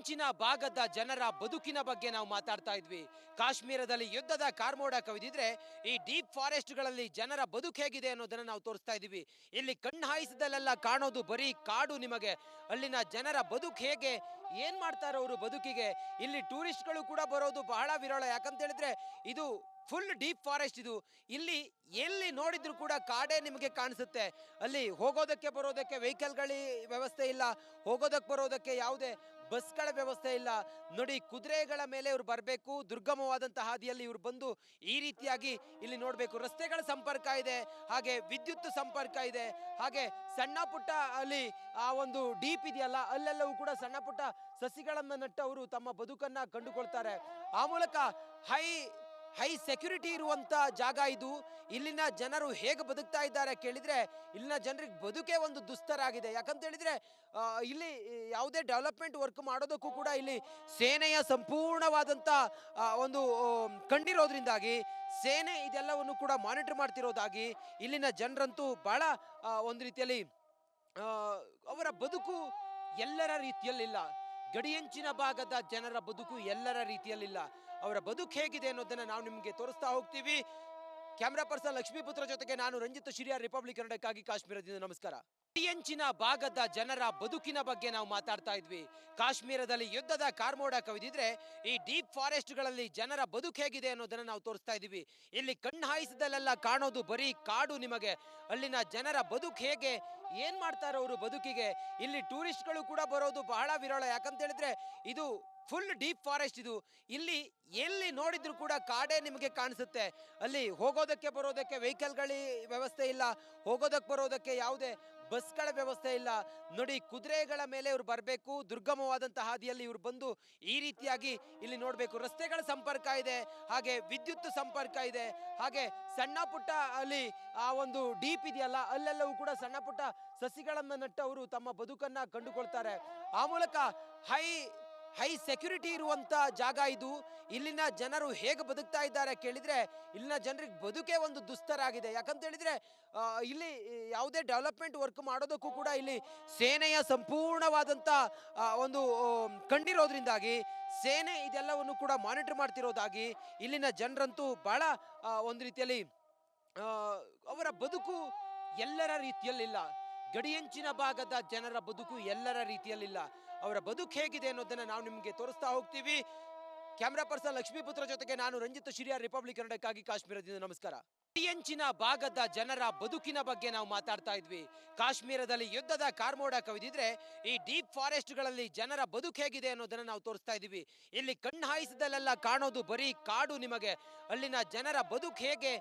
ಗಡಿಯಂಚಿನ ಭಾಗದ ಜನರ ಬದುಕಿನ ಬಗ್ಗೆ ನಾವು ಮಾತಾಡ್ತಾ ಇದ್ವಿ. ಕಾಶ್ಮೀರದಲ್ಲಿ ಯುದ್ಧದ ಕಾರ್ಮೋಡ ಕವಿದಿದ್ರೆ ಈ ಡೀಪ್ ಫಾರೆಸ್ಟ್ಗಳಲ್ಲಿ ಜನರ ಬದುಕು ಹೇಗಿದೆ ಅನ್ನೋದನ್ನ ನಾವು ತೋರಿಸ್ತಾ ಇದ್ದೀವಿ. ಇಲ್ಲಿ ಕಣ್ಣು ಹಾಯಿಸಿದಲ್ಲೆಲ್ಲ ಕಾಣೋದು ಬರೀ ಕಾಡು. ನಿಮಗೆ ಅಲ್ಲಿನ ಜನರ ಬದುಕು ಹೇಗೆ, ಏನ್ ಮಾಡ್ತಾರೋ ಅವರು ಬದುಕಿಗೆ. ಇಲ್ಲಿ ಟೂರಿಸ್ಟ್ಗಳು ಕೂಡ ಬರೋದು ಬಹಳ ವಿರಳ. ಯಾಕಂತ ಹೇಳಿದ್ರೆ ಇದು ಫುಲ್ ಡೀಪ್ ಫಾರೆಸ್ಟ್. ಇದು ಇಲ್ಲಿ ಎಲ್ಲಿ ನೋಡಿದ್ರು ಕೂಡ ಕಾಡೇ ನಿಮಗೆ ಕಾಣಿಸುತ್ತೆ. ಅಲ್ಲಿ ಹೋಗೋದಕ್ಕೆ ಬರೋದಕ್ಕೆ ವೆಹಿಕಲ್ಗಳ ವ್ಯವಸ್ಥೆ ಇಲ್ಲ, ಹೋಗೋದಕ್ಕೆ ಬರೋದಕ್ಕೆ ಯಾವುದೇ ಬಸ್ಗಳ ವ್ಯವಸ್ಥೆ ಇಲ್ಲ. ನೋಡಿ, ಕುದುರೆಗಳ ಮೇಲೆ ಇವ್ರು ಬರಬೇಕು, ದುರ್ಗಮವಾದಂತಹ ಹಾದಿಯಲ್ಲಿ ಇವ್ರು ಬಂದು ಈ ರೀತಿಯಾಗಿ ಇಲ್ಲಿ ನೋಡಬೇಕು. ರಸ್ತೆಗಳ ಸಂಪರ್ಕ ಇದೆ, ಹಾಗೆ ವಿದ್ಯುತ್ ಸಂಪರ್ಕ ಇದೆ, ಹಾಗೆ ಸಣ್ಣ ಪುಟ್ಟ ಅಲ್ಲಿ ಆ ಒಂದು ಡೀಪ್ ಇದೆಯಲ್ಲ ಅಲ್ಲೆಲ್ಲವೂ ಕೂಡ ಸಣ್ಣ ಪುಟ್ಟ ಸಸಿಗಳನ್ನು ನಟ್ಟು ಅವರು ತಮ್ಮ ಬದುಕನ್ನ ಕಂಡುಕೊಳ್ತಾರೆ. ಆ ಮೂಲಕ ಹೈ ಸೆಕ್ಯೂರಿಟಿ ಇರುವಂತ ಜಾಗ ಇದು. ಇಲ್ಲಿನ ಜನರು ಹೇಗೆ ಬದುಕ್ತಾ ಇದ್ದಾರೆ ಕೇಳಿದ್ರೆ ಇಲ್ಲಿನ ಜನರಿಗೆ ಬದುಕೇ ಒಂದು ದುಸ್ತರ ಆಗಿದೆ. ಯಾಕಂತ ಹೇಳಿದ್ರೆ ಇಲ್ಲಿ ಯಾವುದೇ ಡೆವಲಪ್ಮೆಂಟ್ ವರ್ಕ್ ಮಾಡೋದಕ್ಕೂ ಕೂಡ ಇಲ್ಲಿ ಸೇನೆಯ ಸಂಪೂರ್ಣವಾದಂತ ಒಂದು ಕಂಡಿರೋದ್ರಿಂದಾಗಿ ಸೇನೆ ಇದೆಲ್ಲವನ್ನು ಕೂಡ ಮಾನಿಟರ್ ಮಾಡ್ತಿರೋದಾಗಿ ಇಲ್ಲಿನ ಜನರಂತೂ ಬಹಳ ಒಂದು ರೀತಿಯಲ್ಲಿ ಅವರ ಬದುಕು ಎಲ್ಲರ ರೀತಿಯಲ್ಲಿಲ್ಲ. ಗಡಿಯಂಚಿನ ಭಾಗದ ಜನರ ಬದುಕು ಎಲ್ಲರ ರೀತಿಯಲ್ಲಿಲ್ಲ. ಅವರ ಬದುಕು ಹೇಗಿದೆ ಅನ್ನೋದನ್ನ ನಾವು ನಿಮಗೆ ತೋರಿಸ್ತಾ ಹೋಗ್ತೀವಿ. ಕ್ಯಾಮ್ರಾ ಪರ್ಸನ್ ಲಕ್ಷ್ಮೀಪುತ್ರ ಜೊತೆಗೆ ನಾನು ರಂಜಿತ್ ಶಿರಿಯಾರ್, ರಿಪಬ್ಲಿಕ್ ಕನ್ನಡಕ್ಕಾಗಿ ಕಾಶ್ಮೀರದಿಂದ ನಮಸ್ಕಾರ. ಗಡಿಯಂಚಿನ ಭಾಗದ ಜನರ ಬದುಕಿನ ಬಗ್ಗೆ ನಾವು ಮಾತಾಡ್ತಾ ಇದ್ವಿ. ಕಾಶ್ಮೀರದಲ್ಲಿ ಯುದ್ಧದ ಕಾರ್ಮೋಡ ಕವಿದಿದ್ರೆ ಈ ಡೀಪ್ ಫಾರೆಸ್ಟ್ಗಳಲ್ಲಿ ಜನರ ಬದುಕು ಹೇಗಿದೆ ಅನ್ನೋದನ್ನ ನಾವು ತೋರಿಸ್ತಾ ಇದ್ದೀವಿ. ಇಲ್ಲಿ ಕಣ್ಣು ಹಾಯಿಸಿದಲ್ಲೆಲ್ಲ ಕಾಣೋದು ಬರೀ ಕಾಡು. ನಿಮಗೆ ಅಲ್ಲಿನ ಜನರ ಬದುಕು ಹೇಗೆ, ಏನ್ ಮಾಡ್ತಾರೋ ಅವರು ಬದುಕಿಗೆ. ಇಲ್ಲಿ ಟೂರಿಸ್ಟ್ಗಳು ಕೂಡ ಬರೋದು ಬಹಳ ವಿರಳ. ಯಾಕಂತ ಹೇಳಿದ್ರೆ ಇದು ಫುಲ್ ಡೀಪ್ ಫಾರೆಸ್ಟ್. ಇದು ಇಲ್ಲಿ ಎಲ್ಲಿ ನೋಡಿದ್ರು ಕೂಡ ಕಾಡೇ ನಿಮಗೆ ಕಾಣಿಸುತ್ತೆ. ಅಲ್ಲಿ ಹೋಗೋದಕ್ಕೆ ಬರೋದಕ್ಕೆ ವೆಹಿಕಲ್ಗಳ ವ್ಯವಸ್ಥೆ ಇಲ್ಲ, ಹೋಗೋದಕ್ಕೆ ಬರೋದಕ್ಕೆ ಯಾವುದೇ ಬಸ್ಗಳ ವ್ಯವಸ್ಥೆ ಇಲ್ಲ. ನೋಡಿ, ಕುದುರೆಗಳ ಮೇಲೆ ಇವ್ರು ಬರಬೇಕು, ದುರ್ಗಮವಾದಂತಹ ಹಾದಿಯಲ್ಲಿ ಇವ್ರು ಬಂದು ಈ ರೀತಿಯಾಗಿ ಇಲ್ಲಿ ನೋಡಬೇಕು. ರಸ್ತೆಗಳ ಸಂಪರ್ಕ ಇದೆ, ಹಾಗೆ ವಿದ್ಯುತ್ ಸಂಪರ್ಕ ಇದೆ, ಹಾಗೆ ಸಣ್ಣ ಪುಟ್ಟ ಅಲ್ಲಿ ಆ ಒಂದು ಡೀಪ್ ಇದೆಯಲ್ಲ ಅಲ್ಲೆಲ್ಲವೂ ಕೂಡ ಸಣ್ಣ ಪುಟ್ಟ ಸಸಿಗಳನ್ನು ನಟ್ಟು ಅವರು ತಮ್ಮ ಬದುಕನ್ನ ಕಂಡುಕೊಳ್ತಾರೆ. ಆ ಮೂಲಕ ಹೈ ಸೆಕ್ಯೂರಿಟಿ ಇರುವಂತ ಜಾಗ ಇದು. ಇಲ್ಲಿನ ಜನರು ಹೇಗೆ ಬದುಕ್ತಾ ಇದ್ದಾರೆ ಕೇಳಿದ್ರೆ ಇಲ್ಲಿನ ಜನರಿಗೆ ಬದುಕೇ ಒಂದು ದುಸ್ತರ ಆಗಿದೆ. ಯಾಕಂತ ಹೇಳಿದ್ರೆ ಇಲ್ಲಿ ಯಾವುದೇ ಡೆವಲಪ್ಮೆಂಟ್ ವರ್ಕ್ ಮಾಡೋದಕ್ಕೂ ಕೂಡ ಇಲ್ಲಿ ಸೇನೆಯ ಸಂಪೂರ್ಣವಾದಂತ ಒಂದು ಕಂಡಿರೋದ್ರಿಂದಾಗಿ ಸೇನೆ ಇದೆಲ್ಲವನ್ನು ಕೂಡ ಮಾನಿಟರ್ ಮಾಡ್ತಿರೋದಾಗಿ ಇಲ್ಲಿನ ಜನರಂತೂ ಬಹಳ ಒಂದು ರೀತಿಯಲ್ಲಿ ಅವರ ಬದುಕು ಎಲ್ಲರ ರೀತಿಯಲ್ಲಿಲ್ಲ. ಗಡಿಯಂಚಿನ ಭಾಗದ ಜನರ ಬದುಕು ಎಲ್ಲರ ರೀತಿಯಲ್ಲಿಲ್ಲ. ಅವರ ಬದುಕು ಹೇಗಿದೆ ಅನ್ನೋದನ್ನ ನಾವು ನಿಮಗೆ ತೋರಿಸ್ತಾ ಹೋಗ್ತೀವಿ. ಕ್ಯಾಮ್ರಾ ಪರ್ಸನ್ ಲಕ್ಷ್ಮೀಪುತ್ರ ಜೊತೆಗೆ ನಾನು ರಂಜಿತ್ ಶಿರಿಯಾರ್, ರಿಪಬ್ಲಿಕ್ ಕನ್ನಡಕ್ಕಾಗಿ ಕಾಶ್ಮೀರದಿಂದ ನಮಸ್ಕಾರ. ಗಡಿಯಂಚಿನ ಭಾಗದ ಜನರ ಬದುಕಿನ ಬಗ್ಗೆ ನಾವು ಮಾತಾಡ್ತಾ ಇದ್ವಿ. ಕಾಶ್ಮೀರದಲ್ಲಿ ಯುದ್ಧದ ಕಾರ್ಮೋಡ ಕವಿದಿದ್ರೆ ಈ ಡೀಪ್ ಫಾರೆಸ್ಟ್ಗಳಲ್ಲಿ ಜನರ ಬದುಕು ಹೇಗಿದೆ ಅನ್ನೋದನ್ನ ನಾವು ತೋರಿಸ್ತಾ ಇದ್ದೀವಿ. ಇಲ್ಲಿ ಕಣ್ಣು ಹಾಯಿಸಿದಲ್ಲೆಲ್ಲ ಕಾಣೋದು ಬರೀ ಕಾಡು. ನಿಮಗೆ ಅಲ್ಲಿನ ಜನರ ಬದುಕು ಹೇಗೆ,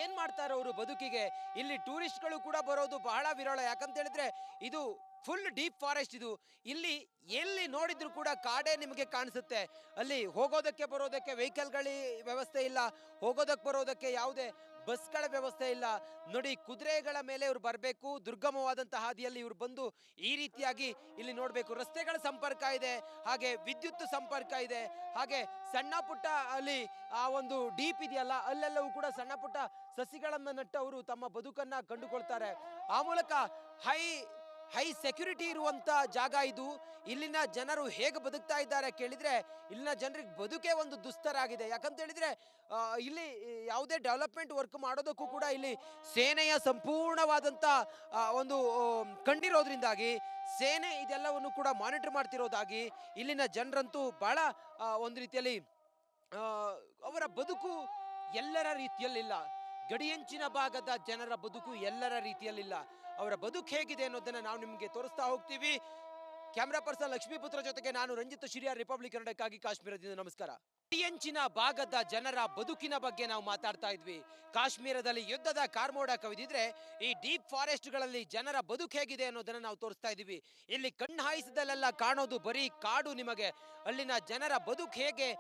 ಏನ್ ಮಾಡ್ತಾರೋ ಅವರು ಬದುಕಿಗೆ. ಇಲ್ಲಿ ಟೂರಿಸ್ಟ್ಗಳು ಕೂಡ ಬರೋದು ಬಹಳ ವಿರಳ. ಯಾಕಂತ ಹೇಳಿದ್ರೆ ಇದು ಫುಲ್ ಡೀಪ್ ಫಾರೆಸ್ಟ್. ಇದು ಇಲ್ಲಿ ಎಲ್ಲಿ ನೋಡಿದ್ರು ಕೂಡ ಕಾಡೇ ನಿಮಗೆ ಕಾಣಿಸುತ್ತೆ. ಅಲ್ಲಿ ಹೋಗೋದಕ್ಕೆ ಬರೋದಕ್ಕೆ ವೆಹಿಕಲ್ಗಳ ವ್ಯವಸ್ಥೆ ಇಲ್ಲ, ಹೋಗೋದಕ್ಕೆ ಬರೋದಕ್ಕೆ ಯಾವುದೇ ಬಸ್ಗಳ ವ್ಯವಸ್ಥೆ ಇಲ್ಲ. ನೋಡಿ, ಕುದುರೆಗಳ ಮೇಲೆ ಇವ್ರು ಬರಬೇಕು, ದುರ್ಗಮವಾದಂತಹ ಹಾದಿಯಲ್ಲಿ ಇವ್ರು ಬಂದು ಈ ರೀತಿಯಾಗಿ ಇಲ್ಲಿ ನೋಡಬೇಕು. ರಸ್ತೆಗಳ ಸಂಪರ್ಕ ಇದೆ, ಹಾಗೆ ವಿದ್ಯುತ್ ಸಂಪರ್ಕ ಇದೆ, ಹಾಗೆ ಸಣ್ಣ ಪುಟ್ಟ ಅಲ್ಲಿ ಆ ಒಂದು ಡೀಪ್ ಇದೆಯಲ್ಲ ಅಲ್ಲೆಲ್ಲವೂ ಕೂಡ ಸಣ್ಣ ಪುಟ್ಟ ಸಸಿಗಳನ್ನು ನಟ್ಟು ಅವರು ತಮ್ಮ ಬದುಕನ್ನ ಕಂಡುಕೊಳ್ತಾರೆ. ಆ ಮೂಲಕ ಹೈ ಸೆಕ್ಯೂರಿಟಿ ಇರುವಂತ ಜಾಗ ಇದು. ಇಲ್ಲಿನ ಜನರು ಹೇಗೆ ಬದುಕ್ತಾ ಇದ್ದಾರೆ ಕೇಳಿದ್ರೆ ಇಲ್ಲಿನ ಜನರಿಗೆ ಬದುಕೇ ಒಂದು ದುಸ್ತರ ಆಗಿದೆ. ಯಾಕಂತ ಹೇಳಿದ್ರೆ ಇಲ್ಲಿ ಯಾವುದೇ ಡೆವಲಪ್ಮೆಂಟ್ ವರ್ಕ್ ಮಾಡೋದಕ್ಕೂ ಕೂಡ ಇಲ್ಲಿ ಸೇನೆಯ ಸಂಪೂರ್ಣವಾದಂತ ಒಂದು ಕಂಡಿರೋದ್ರಿಂದಾಗಿ ಸೇನೆ ಇದೆಲ್ಲವನ್ನು ಕೂಡ ಮಾನಿಟರ್ ಮಾಡ್ತಿರೋದಾಗಿ ಇಲ್ಲಿನ ಜನರಂತೂ ಬಹಳ ಒಂದು ರೀತಿಯಲ್ಲಿ ಅವರ ಬದುಕು ಎಲ್ಲರ ರೀತಿಯಲ್ಲಿಲ್ಲ. ಗಡಿಯಂಚಿನ ಭಾಗದ ಜನರ ಬದುಕು ಎಲ್ಲರ ರೀತಿಯಲ್ಲಿಲ್ಲ. ಅವರ ಬದುಕು ಹೇಗಿದೆ ಅನ್ನೋದನ್ನ ನಾವು ನಿಮಗೆ ತೋರಿಸ್ತಾ ಹೋಗ್ತೀವಿ. ಕ್ಯಾಮ್ರಾ ಪರ್ಸನ್ ಲಕ್ಷ್ಮೀಪುತ್ರ ಜೊತೆಗೆ ನಾನು ರಂಜಿತ್ ಶಿರಿಯಾರ್, ರಿಪಬ್ಲಿಕ್ ಕನ್ನಡಕ್ಕಾಗಿ ಕಾಶ್ಮೀರದಿಂದ ನಮಸ್ಕಾರ. ಗಡಿಯಂಚಿನ ಭಾಗದ ಜನರ ಬದುಕಿನ ಬಗ್ಗೆ ನಾವು ಮಾತಾಡ್ತಾ ಇದ್ವಿ. ಕಾಶ್ಮೀರದಲ್ಲಿ ಯುದ್ಧದ ಕಾರ್ಮೋಡ ಕವಿದಿದ್ರೆ ಈ ಡೀಪ್ ಫಾರೆಸ್ಟ್ಗಳಲ್ಲಿ ಜನರ ಬದುಕು ಹೇಗಿದೆ ಅನ್ನೋದನ್ನ ನಾವು ತೋರಿಸ್ತಾ ಇದ್ದೀವಿ. ಇಲ್ಲಿ ಕಣ್ಣು ಹಾಯಿಸಿದಲ್ಲೆಲ್ಲ ಕಾಣೋದು ಬರೀ ಕಾಡು. ನಿಮಗೆ ಅಲ್ಲಿನ ಜನರ ಬದುಕು ಹೇಗೆ,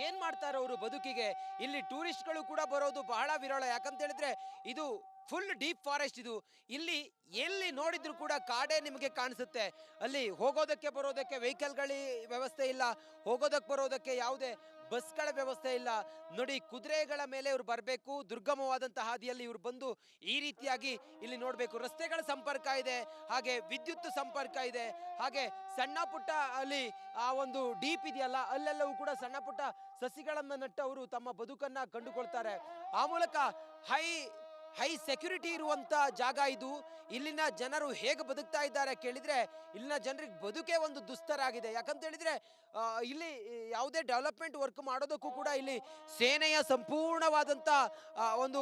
ಏನ್ ಮಾಡ್ತಾರೋ ಅವರು ಬದುಕಿಗೆ. ಇಲ್ಲಿ ಟೂರಿಸ್ಟ್ಗಳು ಕೂಡ ಬರೋದು ಬಹಳ ವಿರಳ. ಯಾಕಂತ ಹೇಳಿದ್ರೆ ಇದು ಫುಲ್ ಡೀಪ್ ಫಾರೆಸ್ಟ್. ಇದು ಇಲ್ಲಿ ಎಲ್ಲಿ ನೋಡಿದ್ರು ಕೂಡ ಕಾಡೇ ನಿಮಗೆ ಕಾಣಿಸುತ್ತೆ. ಅಲ್ಲಿ ಹೋಗೋದಕ್ಕೆ ಬರೋದಕ್ಕೆ ವೆಹಿಕಲ್ಗಳ ವ್ಯವಸ್ಥೆ ಇಲ್ಲ, ಹೋಗೋದಕ್ಕೆ ಬರೋದಕ್ಕೆ ಯಾವುದೇ ಬಸ್ಗಳ ವ್ಯವಸ್ಥೆ ಇಲ್ಲ. ನೋಡಿ, ಕುದುರೆಗಳ ಮೇಲೆ ಇವ್ರು ಬರಬೇಕು, ದುರ್ಗಮವಾದಂತಹ ಹಾದಿಯಲ್ಲಿ ಇವ್ರು ಬಂದು ಈ ರೀತಿಯಾಗಿ ಇಲ್ಲಿ ನೋಡಬೇಕು. ರಸ್ತೆಗಳ ಸಂಪರ್ಕ ಇದೆ, ಹಾಗೆ ವಿದ್ಯುತ್ ಸಂಪರ್ಕ ಇದೆ, ಹಾಗೆ ಸಣ್ಣ ಪುಟ್ಟ ಅಲ್ಲಿ ಆ ಒಂದು ಡೀಪ್ ಇದೆಯಲ್ಲ, ಅಲ್ಲೆಲ್ಲವೂ ಕೂಡ ಸಣ್ಣ ಪುಟ್ಟ ಸಸಿಗಳನ್ನ ನಟ್ಟು ಅವರು ತಮ್ಮ ಬದುಕನ್ನ ಕಂಡುಕೊಳ್ತಾರೆ. ಆ ಮೂಲಕ ಹೈ ಸೆಕ್ಯೂರಿಟಿ ಇರುವಂತ ಜಾಗ ಇದು. ಇಲ್ಲಿನ ಜನರು ಹೇಗೆ ಬದುಕ್ತಾ ಇದ್ದಾರೆ ಕೇಳಿದ್ರೆ, ಇಲ್ಲಿನ ಜನರಿಗೆ ಬದುಕೇ ಒಂದು ದುಸ್ತರ ಆಗಿದೆ. ಯಾಕಂತ ಹೇಳಿದ್ರೆ ಇಲ್ಲಿ ಯಾವುದೇ ಡೆವಲಪ್ಮೆಂಟ್ ವರ್ಕ್ ಮಾಡೋದಕ್ಕೂ ಕೂಡ ಇಲ್ಲಿ ಸೇನೆಯ ಸಂಪೂರ್ಣವಾದಂತ ಒಂದು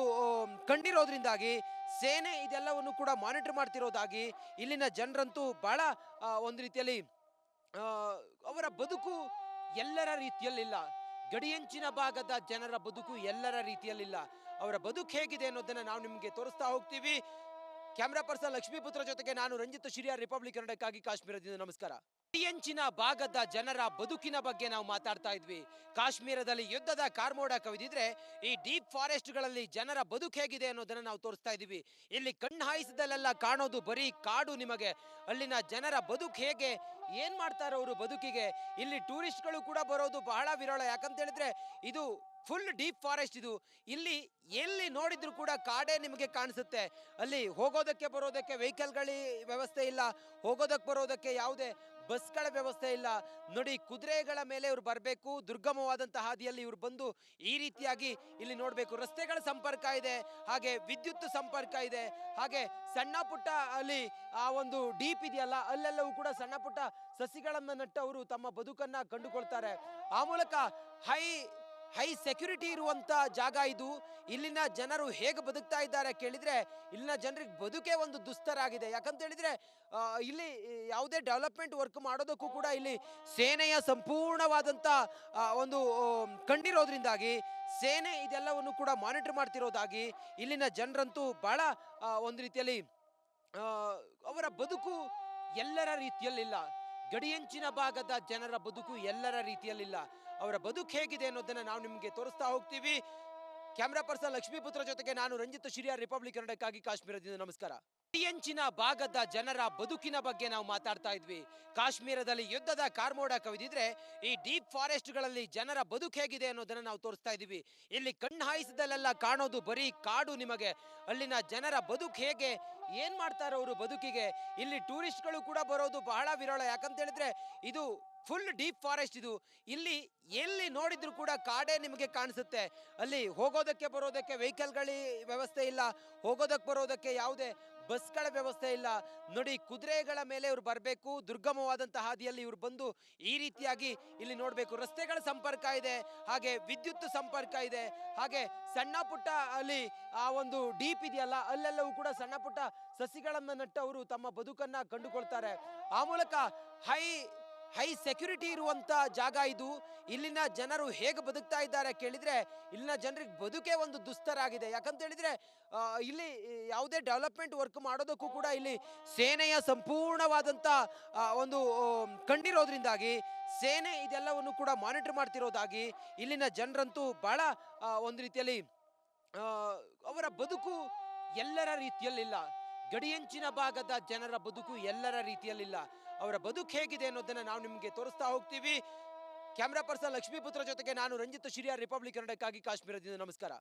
ಕಂಡಿರೋದ್ರಿಂದಾಗಿ ಸೇನೆ ಇದೆಲ್ಲವನ್ನು ಕೂಡ ಮಾನಿಟರ್ ಮಾಡ್ತಿರೋದಾಗಿ ಇಲ್ಲಿನ ಜನರಂತೂ ಬಹಳ ಒಂದು ರೀತಿಯಲ್ಲಿ ಅವರ ಬದುಕು ಎಲ್ಲರ ರೀತಿಯಲ್ಲಿಲ್ಲ. ಗಡಿಯಂಚಿನ ಭಾಗದ ಜನರ ಬದುಕು ಎಲ್ಲರ ರೀತಿಯಲ್ಲಿಲ್ಲ. ಅವರ ಬದುಕು ಹೇಗಿದೆ ಅನ್ನೋದನ್ನ ನಾವು ನಿಮಗೆ ತೋರಿಸ್ತಾ ಹೋಗ್ತೀವಿ. ಕ್ಯಾಮ್ರಾ ಪರ್ಸನ್ ಲಕ್ಷ್ಮೀಪುತ್ರ ಜೊತೆಗೆ ನಾನು ರಂಜಿತ್ ಶಿರಿಯಾರ್, ರಿಪಬ್ಲಿಕ್ ಕನ್ನಡಕ್ಕಾಗಿ ಕಾಶ್ಮೀರದಿಂದ. ನಮಸ್ಕಾರ. ಗಡಿಯಂಚಿನ ಭಾಗದ ಜನರ ಬದುಕಿನ ಬಗ್ಗೆ ನಾವು ಮಾತಾಡ್ತಾ ಇದ್ವಿ. ಕಾಶ್ಮೀರದಲ್ಲಿ ಯುದ್ಧದ ಕಾರ್ಮೋಡ ಕವಿದಿದ್ರೆ ಈ ಡೀಪ್ ಫಾರೆಸ್ಟ್ಗಳಲ್ಲಿ ಜನರ ಬದುಕು ಹೇಗಿದೆ ಅನ್ನೋದನ್ನ ನಾವು ತೋರಿಸ್ತಾ ಇದ್ದೀವಿ. ಇಲ್ಲಿ ಕಣ್ಣು ಹಾಯಿಸಿದಲ್ಲೆಲ್ಲ ಕಾಣೋದು ಬರೀ ಕಾಡು ನಿಮಗೆ. ಅಲ್ಲಿನ ಜನರ ಬದುಕು ಹೇಗೆ, ಏನ್ ಮಾಡ್ತಾರೋ ಅವರು ಬದುಕಿಗೆ. ಇಲ್ಲಿ ಟೂರಿಸ್ಟ್ಗಳು ಕೂಡ ಬರೋದು ಬಹಳ ವಿರಳ. ಯಾಕಂತ ಹೇಳಿದ್ರೆ ಇದು ಫುಲ್ ಡೀಪ್ ಫಾರೆಸ್ಟ್ ಇದು. ಇಲ್ಲಿ ಎಲ್ಲಿ ನೋಡಿದ್ರು ಕೂಡ ಕಾಡೇ ನಿಮಗೆ ಕಾಣಿಸುತ್ತೆ. ಅಲ್ಲಿ ಹೋಗೋದಕ್ಕೆ ಬರೋದಕ್ಕೆ ವೆಹಿಕಲ್ಗಳ ವ್ಯವಸ್ಥೆ ಇಲ್ಲ, ಹೋಗೋದಕ್ಕೆ ಬರೋದಕ್ಕೆ ಯಾವುದೇ ಬಸ್ಗಳ ವ್ಯವಸ್ಥೆ ಇಲ್ಲ. ನೋಡಿ, ಕುದುರೆಗಳ ಮೇಲೆ ಇವ್ರು ಬರಬೇಕು, ದುರ್ಗಮವಾದಂತಹ ಹಾದಿಯಲ್ಲಿ ಇವ್ರು ಬಂದು ಈ ರೀತಿಯಾಗಿ ಇಲ್ಲಿ ನೋಡಬೇಕು. ರಸ್ತೆಗಳ ಸಂಪರ್ಕ ಇದೆ, ಹಾಗೆ ವಿದ್ಯುತ್ ಸಂಪರ್ಕ ಇದೆ, ಹಾಗೆ ಸಣ್ಣ ಪುಟ್ಟ ಅಲ್ಲಿ ಆ ಒಂದು ಡೀಪ್ ಇದೆಯಲ್ಲ, ಅಲ್ಲೆಲ್ಲವೂ ಕೂಡ ಸಣ್ಣ ಪುಟ್ಟ ಸಸಿಗಳನ್ನ ನಟ್ಟು ಅವರು ತಮ್ಮ ಬದುಕನ್ನ ಕಂಡುಕೊಳ್ತಾರೆ. ಆ ಮೂಲಕ ಹೈ ಸೆಕ್ಯೂರಿಟಿ ಇರುವಂತ ಜಾಗ ಇದು. ಇಲ್ಲಿನ ಜನರು ಹೇಗೆ ಬದುಕ್ತಾ ಇದ್ದಾರೆ ಕೇಳಿದ್ರೆ, ಇಲ್ಲಿನ ಜನರಿಗೆ ಬದುಕೇ ಒಂದು ದುಸ್ತರ ಆಗಿದೆ. ಯಾಕಂತ ಹೇಳಿದ್ರೆ ಇಲ್ಲಿ ಯಾವುದೇ ಡೆವಲಪ್ಮೆಂಟ್ ವರ್ಕ್ ಮಾಡೋದಕ್ಕೂ ಕೂಡ ಇಲ್ಲಿ ಸೇನೆಯ ಸಂಪೂರ್ಣವಾದಂತ ಒಂದು ಕಂಡಿರೋದ್ರಿಂದಾಗಿ ಸೇನೆ ಇದೆಲ್ಲವನ್ನು ಕೂಡ ಮಾನಿಟರ್ ಮಾಡ್ತಿರೋದಾಗಿ ಇಲ್ಲಿನ ಜನರಂತೂ ಬಹಳ ಒಂದು ರೀತಿಯಲ್ಲಿ ಅವರ ಬದುಕು ಎಲ್ಲರ ರೀತಿಯಲ್ಲಿಲ್ಲ. ಗಡಿಯಂಚಿನ ಭಾಗದ ಜನರ ಬದುಕು ಎಲ್ಲರ ರೀತಿಯಲ್ಲಿಲ್ಲ. ಅವರ ಬದುಕು ಹೇಗಿದೆ ಅನ್ನೋದನ್ನ ನಾವು ನಿಮಗೆ ತೋರಿಸ್ತಾ ಹೋಗ್ತೀವಿ. ಕ್ಯಾಮ್ರಾ ಪರ್ಸನ್ ಲಕ್ಷ್ಮೀಪುತ್ರ ಜೊತೆಗೆ ನಾನು ರಂಜಿತ್ ಶಿರಿಯಾರ್, ರಿಪಬ್ಲಿಕ್ ಕನ್ನಡಕ್ಕಾಗಿ ಕಾಶ್ಮೀರದಿಂದ. ನಮಸ್ಕಾರ. ಗಡಿಯಂಚಿನ ಭಾಗದ ಜನರ ಬದುಕಿನ ಬಗ್ಗೆ ನಾವು ಮಾತಾಡ್ತಾ ಇದ್ವಿ. ಕಾಶ್ಮೀರದಲ್ಲಿ ಯುದ್ಧದ ಕಾರ್ಮೋಡ ಕವಿದಿದ್ರೆ ಈ ಡೀಪ್ ಫಾರೆಸ್ಟ್ಗಳಲ್ಲಿ ಜನರ ಬದುಕು ಹೇಗಿದೆ ಅನ್ನೋದನ್ನ ನಾವು ತೋರಿಸ್ತಾ ಇದ್ದೀವಿ. ಇಲ್ಲಿ ಕಣ್ಣು ಹಾಯಿಸಿದಲ್ಲೆಲ್ಲ ಕಾಣೋದು ಬರೀ ಕಾಡು ನಿಮಗೆ. ಅಲ್ಲಿನ ಜನರ ಬದುಕು ಹೇಗೆ, ಏನ್ ಮಾಡ್ತಾರೋ ಅವರು ಬದುಕಿಗೆ. ಇಲ್ಲಿ ಟೂರಿಸ್ಟ್ಗಳು ಕೂಡ ಬರೋದು ಬಹಳ ವಿರಳ. ಯಾಕಂತ ಹೇಳಿದ್ರೆ ಇದು ಫುಲ್ ಡೀಪ್ ಫಾರೆಸ್ಟ್ ಇದು. ಇಲ್ಲಿ ಎಲ್ಲಿ ನೋಡಿದ್ರು ಕೂಡ ಕಾಡೇ ನಿಮಗೆ ಕಾಣಿಸುತ್ತೆ. ಅಲ್ಲಿ ಹೋಗೋದಕ್ಕೆ ಬರೋದಕ್ಕೆ ವೆಹಿಕಲ್ಗಳ ವ್ಯವಸ್ಥೆ ಇಲ್ಲ, ಹೋಗೋದಕ್ಕೆ ಬರೋದಕ್ಕೆ ಯಾವುದೇ ಬಸ್ಗಳ ವ್ಯವಸ್ಥೆ ಇಲ್ಲ. ನೋಡಿ, ಕುದುರೆಗಳ ಮೇಲೆ ಇವ್ರು ಬರಬೇಕು, ದುರ್ಗಮವಾದಂತಹ ಹಾದಿಯಲ್ಲಿ ಇವ್ರು ಬಂದು ಈ ರೀತಿಯಾಗಿ ಇಲ್ಲಿ ನೋಡಬೇಕು. ರಸ್ತೆಗಳ ಸಂಪರ್ಕ ಇದೆ, ಹಾಗೆ ವಿದ್ಯುತ್ ಸಂಪರ್ಕ ಇದೆ, ಹಾಗೆ ಸಣ್ಣ ಪುಟ್ಟ ಅಲ್ಲಿ ಆ ಒಂದು ಡೀಪ್ ಇದೆಯಲ್ಲ, ಅಲ್ಲೆಲ್ಲವೂ ಕೂಡ ಸಣ್ಣ ಪುಟ್ಟ ಸಸಿಗಳನ್ನ ನಟ್ಟು ಅವರು ತಮ್ಮ ಬದುಕನ್ನ ಕಂಡುಕೊಳ್ತಾರೆ. ಆ ಮೂಲಕ ಹೈ ಸೆಕ್ಯೂರಿಟಿ ಇರುವಂತ ಜಾಗ ಇದು. ಇಲ್ಲಿನ ಜನರು ಹೇಗೆ ಬದುಕ್ತಾ ಇದ್ದಾರೆ ಕೇಳಿದ್ರೆ, ಇಲ್ಲಿನ ಜನರಿಗೆ ಬದುಕೇ ಒಂದು ದುಸ್ತರ ಆಗಿದೆ. ಯಾಕಂತ ಹೇಳಿದ್ರೆ ಇಲ್ಲಿ ಯಾವುದೇ ಡೆವಲಪ್ಮೆಂಟ್ ವರ್ಕ್ ಮಾಡೋದಕ್ಕೂ ಕೂಡ ಇಲ್ಲಿ ಸೇನೆಯ ಸಂಪೂರ್ಣವಾದಂತ ಒಂದು ಕಂಡಿರೋದ್ರಿಂದಾಗಿ ಸೇನೆ ಇದೆಲ್ಲವನ್ನು ಕೂಡ ಮಾನಿಟರ್ ಮಾಡ್ತಿರೋದಾಗಿ ಇಲ್ಲಿನ ಜನರಂತೂ ಬಹಳ ಒಂದು ರೀತಿಯಲ್ಲಿ ಅವರ ಬದುಕು ಎಲ್ಲರ ರೀತಿಯಲ್ಲಿಲ್ಲ. ಗಡಿಯಂಚಿನ ಭಾಗದ ಜನರ ಬದುಕು ಎಲ್ಲರ ರೀತಿಯಲ್ಲಿಲ್ಲ. ಅವರ ಬದುಕು ಹೇಗಿದೆ ಅನ್ನೋದನ್ನ ನಾವು ನಿಮಗೆ ತೋರಿಸ್ತಾ ಹೋಗ್ತೀವಿ. ಕ್ಯಾಮ್ರಾ ಪರ್ಸನ್ ಲಕ್ಷ್ಮೀಪುತ್ರ ಜೊತೆಗೆ ನಾನು ರಂಜಿತ್ ಶಿರಿಯಾರ್, ರಿಪಬ್ಲಿಕ್ ಕನ್ನಡಕ್ಕಾಗಿ ಕಾಶ್ಮೀರದಿಂದ. ನಮಸ್ಕಾರ.